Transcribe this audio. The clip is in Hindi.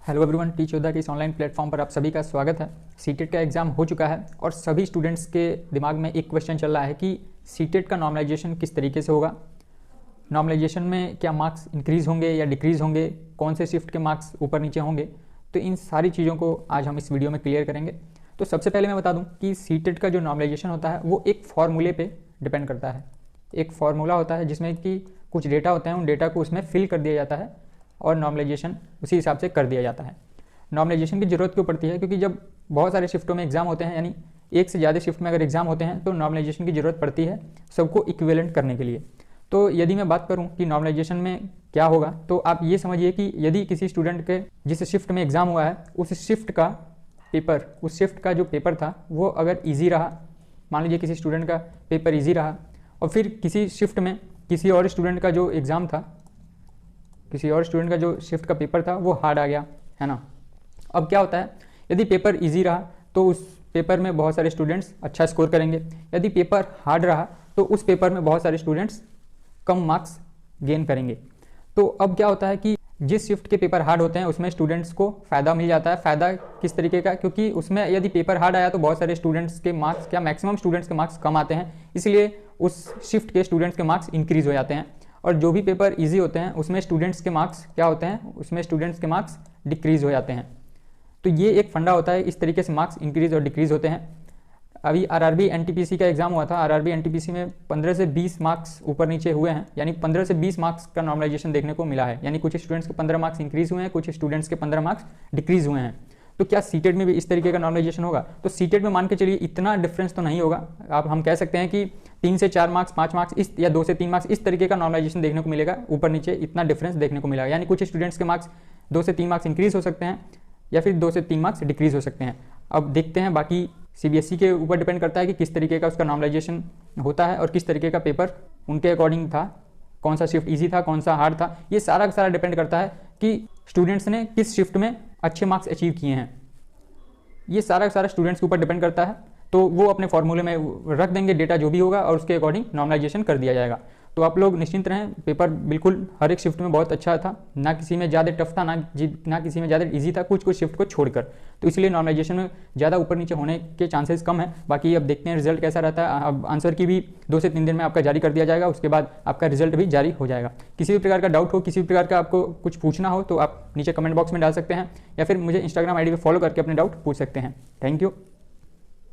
हेलो एवरीवन, टीच योद्धा के इस ऑनलाइन प्लेटफॉर्म पर आप सभी का स्वागत है। सीटेट का एग्ज़ाम हो चुका है और सभी स्टूडेंट्स के दिमाग में एक क्वेश्चन चल रहा है कि सीटेट का नॉर्मलाइजेशन किस तरीके से होगा, नॉर्मलाइजेशन में क्या मार्क्स इंक्रीज़ होंगे या डिक्रीज़ होंगे, कौन से शिफ्ट के मार्क्स ऊपर नीचे होंगे। तो इन सारी चीज़ों को आज हम इस वीडियो में क्लियर करेंगे। तो सबसे पहले मैं बता दूँ कि सीटेट का जो नॉर्मलाइजेशन होता है वो एक फार्मूले पर डिपेंड करता है। एक फार्मूला होता है जिसमें कि कुछ डेटा होते हैं, उन डेटा को उसमें फिल कर दिया जाता है और नॉर्मलाइजेशन उसी हिसाब से कर दिया जाता है। नॉर्मलाइजेशन की ज़रूरत क्यों पड़ती है? क्योंकि जब बहुत सारे शिफ्टों में एग्जाम होते हैं, यानी एक से ज़्यादा शिफ्ट में अगर एग्जाम होते हैं तो नॉर्मलाइजेशन की ज़रूरत पड़ती है सबको इक्विवेलेंट करने के लिए। तो यदि मैं बात करूं कि नॉर्मलाइजेशन में क्या होगा, तो आप ये समझिए कि यदि किसी स्टूडेंट के जिस शिफ्ट में एग्ज़ाम हुआ है उस शिफ्ट का पेपर, उस शिफ्ट का जो पेपर था वो अगर ईजी रहा, मान लीजिए किसी स्टूडेंट का पेपर ईजी रहा और फिर किसी शिफ्ट में किसी और स्टूडेंट का जो एग्ज़ाम था, किसी और स्टूडेंट का जो शिफ्ट का पेपर था वो हार्ड आ गया, है ना। अब क्या होता है, यदि पेपर इजी रहा तो उस पेपर में बहुत सारे स्टूडेंट्स अच्छा स्कोर करेंगे, यदि पेपर हार्ड रहा तो उस पेपर में बहुत सारे स्टूडेंट्स कम मार्क्स गेन करेंगे। तो अब क्या होता है कि जिस शिफ्ट के पेपर हार्ड होते हैं उसमें स्टूडेंट्स को फ़ायदा मिल जाता है। फ़ायदा किस तरीके का? क्योंकि उसमें यदि पेपर हार्ड आया तो बहुत सारे स्टूडेंट्स के मार्क्स, क्या मैक्सिमम स्टूडेंट्स के मार्क्स कम आते हैं, इसलिए उस शिफ्ट के स्टूडेंट्स के मार्क्स इंक्रीज़ हो जाते हैं। और जो भी पेपर इजी होते हैं उसमें स्टूडेंट्स के मार्क्स क्या होते हैं, उसमें स्टूडेंट्स के मार्क्स डिक्रीज़ हो जाते हैं। तो ये एक फंडा होता है, इस तरीके से मार्क्स इंक्रीज़ और डिक्रीज़ होते हैं। अभी आरआरबी एनटीपीसी का एग्जाम हुआ था, आरआरबी एनटीपीसी में 15 से 20 मार्क्स ऊपर नीचे हुए हैं, यानी 15 से 20 मार्क्स का नॉर्मलाइजेशन देखने को मिला है। यानी कुछ स्टूडेंट्स के 15 मार्क्स इंक्रीज़ हुए हैं, कुछ स्टूडेंट्स के 15 मार्क्स डिक्रीज़ हुए हैं। तो क्या सीटेट में भी इस तरीके का नॉर्मलाइजेशन होगा? तो सीटेट में मान के चलिए इतना डिफरेंस तो नहीं होगा। आप हम कह सकते हैं कि 3 से 4 मार्क्स, 5 मार्क्स इस, या 2 से 3 मार्क्स इस तरीके का नॉर्मलाइजेशन देखने को मिलेगा, ऊपर नीचे इतना डिफरेंस देखने को मिलेगा। यानी कुछ स्टूडेंट्स के मार्क्स 2 से 3 मार्क्स इंक्रीज़ हो सकते हैं या फिर 2 से 3 मार्क्स डिक्रीज़ हो सकते हैं। अब देखते हैं, बाकी सीबीएसई के ऊपर डिपेंड करता है कि किस तरीके का उसका नॉर्मलाइजेशन होता है और किस तरीके का पेपर उनके अकॉर्डिंग था, कौन सा शिफ्ट ईजी था, कौन सा हार्ड था। ये सारा का सारा डिपेंड करता है कि स्टूडेंट्स ने किस शिफ्ट में अच्छे मार्क्स अचीव किए हैं। ये सारा का सारा स्टूडेंट्स के ऊपर डिपेंड करता है। तो वो अपने फॉर्मूले में रख देंगे डेटा जो भी होगा और उसके अकॉर्डिंग नॉर्मलाइजेशन कर दिया जाएगा। तो आप लोग निश्चिंत रहें, पेपर बिल्कुल हर एक शिफ्ट में बहुत अच्छा था, ना किसी में ज़्यादा टफ था, ना किसी में ज़्यादा इजी था, कुछ शिफ्ट को छोड़कर। तो इसलिए नॉर्मलाइजेशन में ज़्यादा ऊपर नीचे होने के चांसेस कम है। बाकी अब देखते हैं रिजल्ट कैसा रहता है। अब आंसर की भी 2 से 3 दिन में आपका जारी कर दिया जाएगा, उसके बाद आपका रिजल्ट भी जारी हो जाएगा। किसी भी प्रकार का डाउट हो, किसी भी प्रकार का आपको कुछ पूछना हो तो आप नीचे कमेंट बॉक्स में डाल सकते हैं या फिर मुझे इंस्टाग्राम आईडी पे फॉलो करके अपने डाउट पूछ सकते हैं। Thank you.